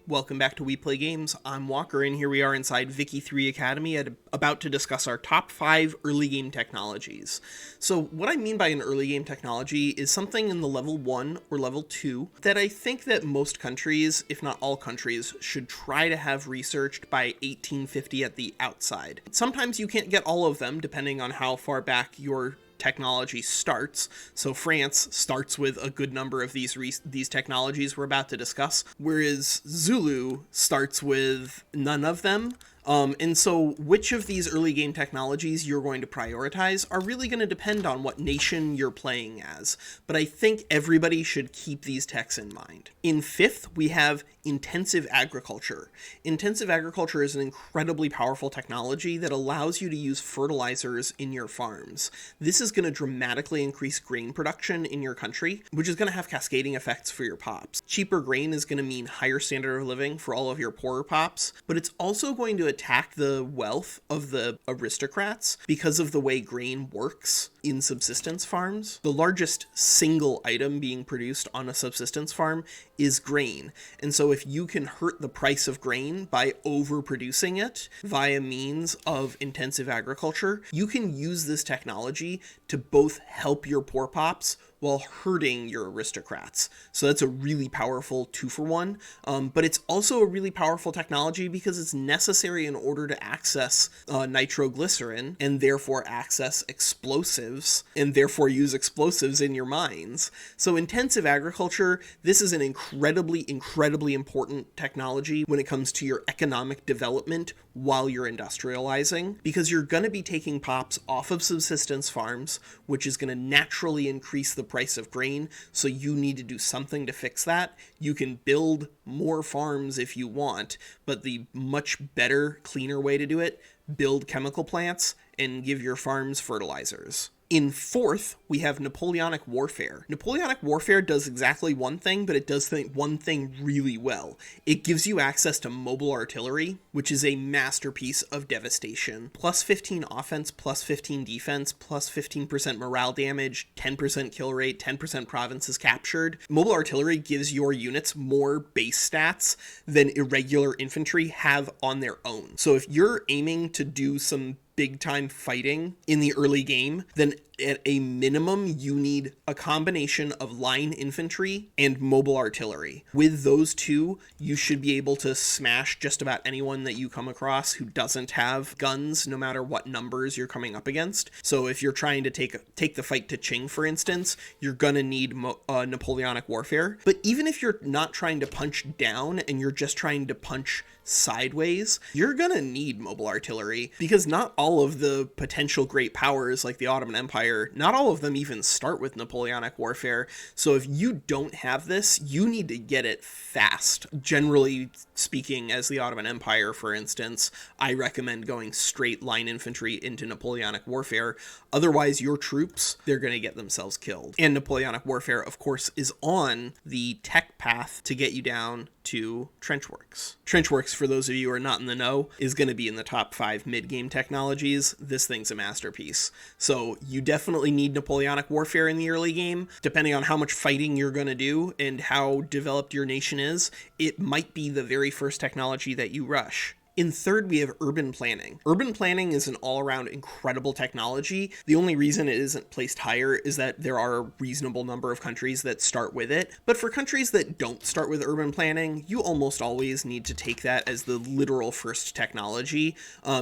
Welcome back to We Play Games. I'm Walker, and here we are inside Vicky 3 Academy about to discuss our top 5 early game technologies. So what I mean by an early game technology is something in the level 1 or level 2 that I think that most countries, if not all countries, should try to have researched by 1850 at the outside. Sometimes you can't get all of them depending on how far back your technology starts. So France starts with a good number of these technologies we're about to discuss, whereas Zulu starts with none of them. And so which of these early game technologies you're going to prioritize are really going to depend on what nation you're playing as. But I think everybody should keep these techs in mind. In 5th, we have intensive agriculture. Intensive agriculture is an incredibly powerful technology that allows you to use fertilizers in your farms. This is going to dramatically increase grain production in your country, which is going to have cascading effects for your pops. Cheaper grain is going to mean higher standard of living for all of your poorer pops, but it's also going to attack the wealth of the aristocrats because of the way grain works in subsistence farms. The largest single item being produced on a subsistence farm is grain. And so if you can hurt the price of grain by overproducing it via means of intensive agriculture, you can use this technology to both help your poor pops while hurting your aristocrats. So that's a really powerful 2-for-1, but it's also a really powerful technology because it's necessary in order to access nitroglycerin and therefore access explosives and therefore use explosives in your mines. So intensive agriculture, this is an incredibly important technology when it comes to your economic development while you're industrializing, because you're going to be taking pops off of subsistence farms, which is going to naturally increase the price of grain, so you need to do something to fix that. You can build more farms if you want, but the much better, cleaner way to do it, build chemical plants and give your farms fertilizers. In 4th, we have Napoleonic Warfare. Napoleonic Warfare does exactly one thing, but it does one thing really well. It gives you access to mobile artillery, which is a masterpiece of devastation. Plus 15 offense, plus 15 defense, plus 15% morale damage, 10% kill rate, 10% provinces captured. Mobile artillery gives your units more base stats than irregular infantry have on their own. So if you're aiming to do some big time fighting in the early game, then at a minimum, you need a combination of line infantry and mobile artillery. With those two, you should be able to smash just about anyone that you come across who doesn't have guns, no matter what numbers you're coming up against. So if you're trying to take the fight to Qing, for instance, you're gonna need Napoleonic Warfare. But even if you're not trying to punch down and you're just trying to punch sideways, you're gonna need mobile artillery, because not all of the potential great powers like the Ottoman Empire, not all of them even start with Napoleonic Warfare. So if you don't have this, you need to get it fast. Generally speaking, as the Ottoman Empire, for instance, I recommend going straight line infantry into Napoleonic Warfare. Otherwise, your troops, they're going to get themselves killed. And Napoleonic Warfare, of course, is on the tech path to get you down to Trenchworks. Trenchworks, for those of you who are not in the know, is going to be in the top 5 mid-game technologies. This thing's a masterpiece. So you definitely need Napoleonic Warfare in the early game. Depending on how much fighting you're going to do and how developed your nation is, it might be the very first technology that you rush. In 3rd, we have urban planning. Urban planning is an all-around incredible technology. The only reason it isn't placed higher is that there are a reasonable number of countries that start with it. But for countries that don't start with urban planning, you almost always need to take that as the literal first technology,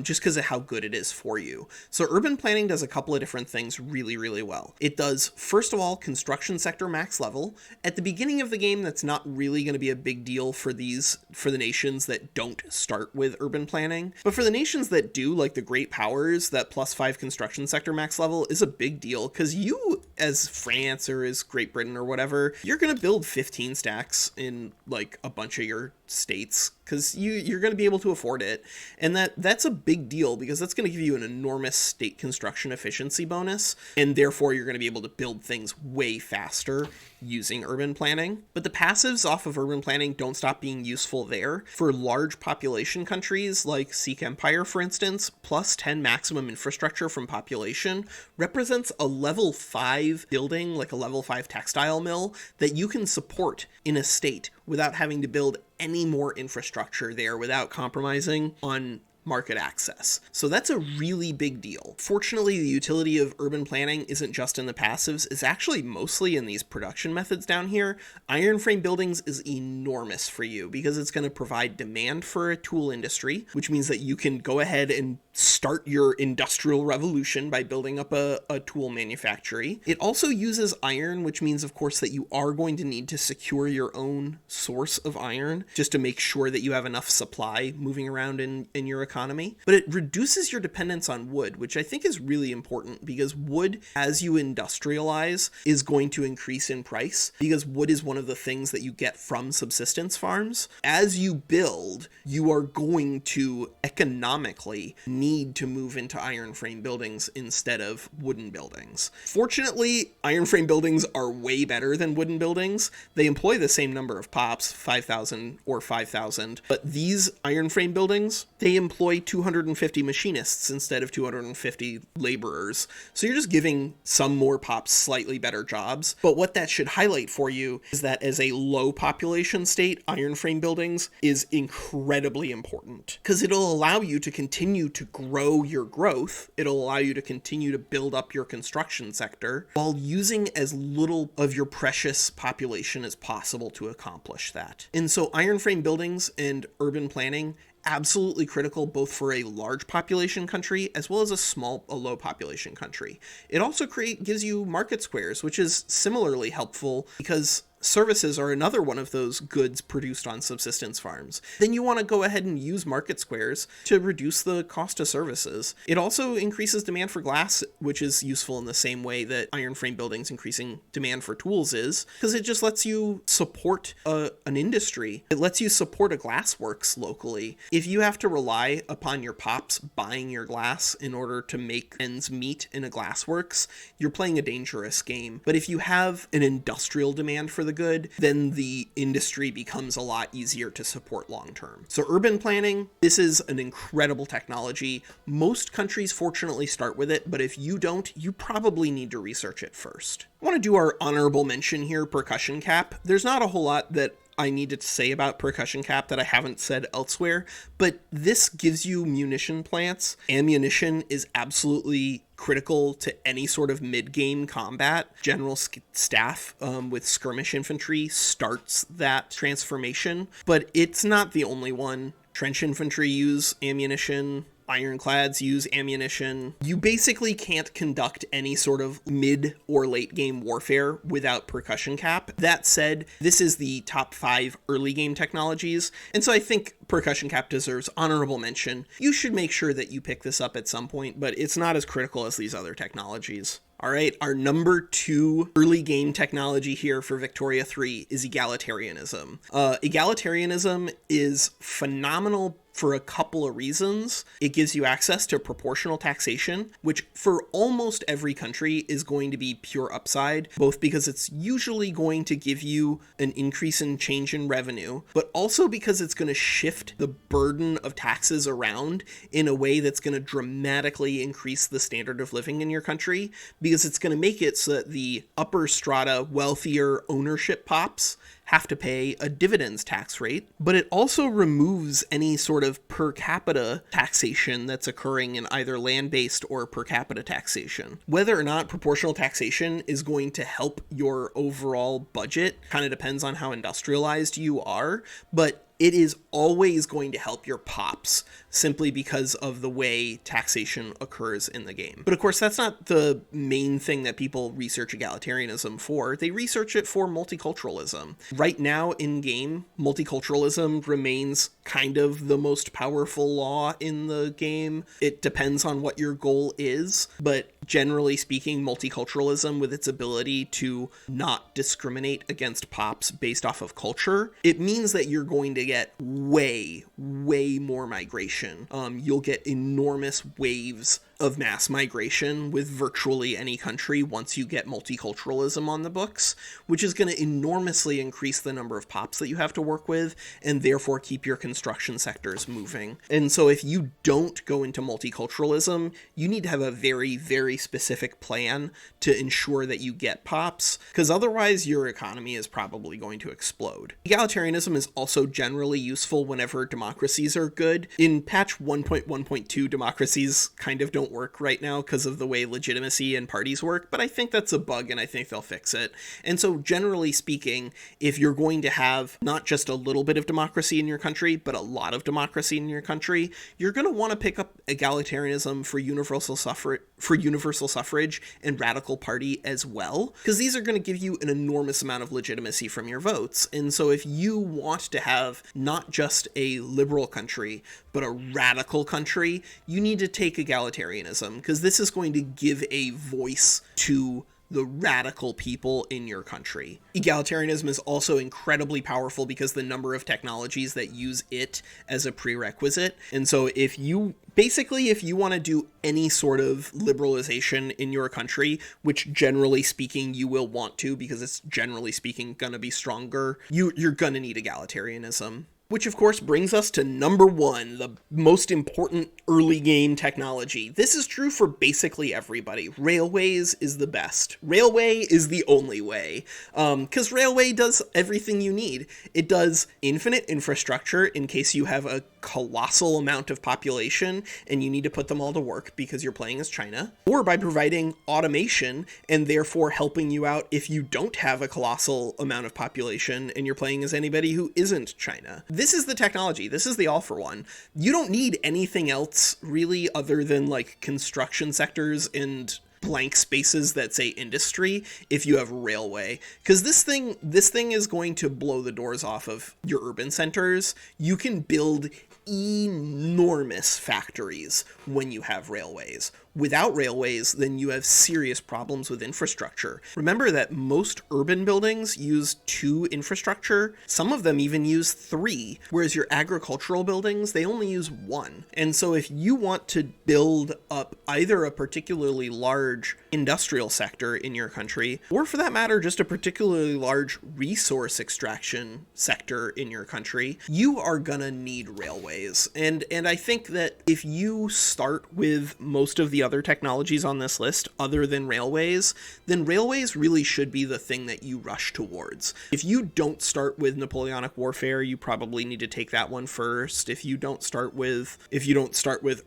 just because of how good it is for you. So urban planning does a couple of different things really well. It does, first of all, construction sector max level. At the beginning of the game, that's not really going to be a big deal for the nations that don't start with urban planning. But for the nations that do, like the great powers, that +5 construction sector max level is a big deal, because you, as France or as Great Britain or whatever, you're going to build 15 stacks in like a bunch of your states, because you're going to be able to afford it. And that's a big deal, because that's going to give you an enormous state construction efficiency bonus, and therefore you're going to be able to build things way faster using urban planning. But the passives off of urban planning don't stop being useful there. For large population countries like Sikh Empire, for instance, +10 maximum infrastructure from population represents a level 5 5 building, like a level 5 textile mill, that you can support in a state without having to build any more infrastructure there, without compromising on market access. So that's a really big deal. Fortunately, the utility of urban planning isn't just in the passives, it's actually mostly in these production methods down here. Iron frame buildings is enormous for you because it's going to provide demand for a tool industry, which means that you can go ahead and start your industrial revolution by building up a tool manufactory. It also uses iron, which means, of course, that you are going to need to secure your own source of iron just to make sure that you have enough supply moving around in your economy. But it reduces your dependence on wood, which I think is really important because wood, as you industrialize, is going to increase in price because wood is one of the things that you get from subsistence farms. As you build, you are going to economically need to move into iron frame buildings instead of wooden buildings. Fortunately, iron frame buildings are way better than wooden buildings. They employ the same number of pops, 5,000 or 5,000, but these iron frame buildings, they employ 250 machinists instead of 250 laborers. So you're just giving some more pops slightly better jobs. But what that should highlight for you is that as a low population state, iron frame buildings is incredibly important because it'll allow you to continue to grow your growth. It'll allow you to continue to build up your construction sector while using as little of your precious population as possible to accomplish that. And so iron frame buildings and urban planning, absolutely critical both for a large population country as well as a low population country. It also gives you market squares, which is similarly helpful because services are another one of those goods produced on subsistence farms. Then you want to go ahead and use market squares to reduce the cost of services. It also increases demand for glass, which is useful in the same way that iron frame buildings increasing demand for tools is, because it just lets you support an industry. It lets you support a glassworks locally. If you have to rely upon your pops buying your glass in order to make ends meet in a glassworks, you're playing a dangerous game. But if you have an industrial demand for the good, then the industry becomes a lot easier to support long term. So urban planning, this is an incredible technology. Most countries fortunately start with it, but if you don't, you probably need to research it first. I want to do our honorable mention here, percussion cap. There's not a whole lot that I needed to say about percussion cap that I haven't said elsewhere, but this gives you munition plants. Ammunition is absolutely critical to any sort of mid-game combat. General staff with skirmish infantry starts that transformation, but it's not the only one. Trench infantry use ammunition. Ironclads use ammunition. You basically can't conduct any sort of mid or late game warfare without percussion cap. That said, this is the top 5 early game technologies, and so I think percussion cap deserves honorable mention. You should make sure that you pick this up at some point, but it's not as critical as these other technologies. All right, our number 2 early game technology here for Victoria 3 is egalitarianism. Egalitarianism is phenomenal for a couple of reasons. It gives you access to proportional taxation, which for almost every country is going to be pure upside, both because it's usually going to give you an increase in change in revenue, but also because it's going to shift the burden of taxes around in a way that's going to dramatically increase the standard of living in your country, because it's going to make it so that the upper strata, wealthier ownership pops have to pay a dividends tax rate, but it also removes any sort of per capita taxation that's occurring in either land-based or per capita taxation. Whether or not proportional taxation is going to help your overall budget kind of depends on how industrialized you are, but it is always going to help your pops simply because of the way taxation occurs in the game. But of course, that's not the main thing that people research egalitarianism for. They research it for multiculturalism. Right now in game, multiculturalism remains kind of the most powerful law in the game. It depends on what your goal is, but generally speaking, multiculturalism, with its ability to not discriminate against pops based off of culture, it means that you're going to get way more migration. You'll get enormous waves of mass migration with virtually any country once you get multiculturalism on the books, which is going to enormously increase the number of pops that you have to work with and therefore keep your construction sectors moving. And so if you don't go into multiculturalism, you need to have a very, very specific plan to ensure that you get pops, because otherwise your economy is probably going to explode. Egalitarianism is also generally useful whenever democracies are good. In patch 1.1.2, democracies kind of don't work right now because of the way legitimacy and parties work, but I think that's a bug and I think they'll fix it. And so generally speaking, if you're going to have not just a little bit of democracy in your country, but a lot of democracy in your country, you're going to want to pick up egalitarianism for universal suffrage and radical party as well, because these are going to give you an enormous amount of legitimacy from your votes. And so if you want to have not just a liberal country, but a radical country, you need to take egalitarianism, because this is going to give a voice to the radical people in your country. Egalitarianism is also incredibly powerful because the number of technologies that use it as a prerequisite. And so if you want to do any sort of liberalization in your country, which generally speaking you will want to because it's generally speaking going to be stronger, you're going to need egalitarianism. Which of course brings us to number 1, the most important early game technology. This is true for basically everybody. Railways is the best. Railway is the only way. Because Railway does everything you need. It does infinite infrastructure in case you have a colossal amount of population and you need to put them all to work because you're playing as China, or by providing automation and therefore helping you out if you don't have a colossal amount of population and you're playing as anybody who isn't China. This is the technology. This is the all for one. You don't need anything else really other than like construction sectors and blank spaces that say industry if you have railway, because this thing is going to blow the doors off of your urban centers. You can build enormous factories when you have railways. Without railways, then you have serious problems with infrastructure. Remember that most urban buildings use 2 infrastructure. Some of them even use 3, whereas your agricultural buildings, they only use 1. And so if you want to build up either a particularly large industrial sector in your country, or for that matter, just a particularly large resource extraction sector in your country, you are gonna need railways. And I think that if you start with most of the other technologies on this list other than railways, then railways really should be the thing that you rush towards. If you don't start with Napoleonic warfare, you probably need to take that one first. If you don't start with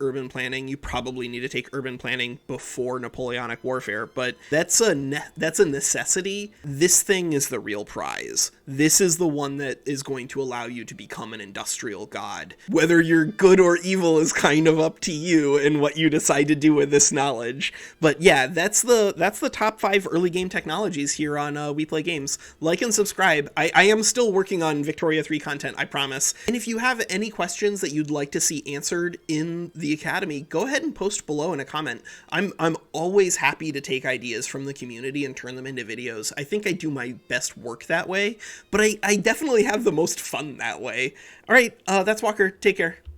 urban planning, you probably need to take urban planning before Napoleonic warfare, but that's a necessity. This thing is the real prize. This is the one that is going to allow you to become an industrial god. Whether you're good or evil is kind of up to you and what you decide to do with this knowledge. But yeah, that's the top 5 early game technologies here on We Play Games. Like and subscribe. I am still working on Victoria 3 content, I promise. And if you have any questions that you'd like to see answered in the Academy, go ahead and post below in a comment. I'm always happy to take ideas from the community and turn them into videos. I think I do my best work that way, but I definitely have the most fun that way. All right, that's Walker. Take care.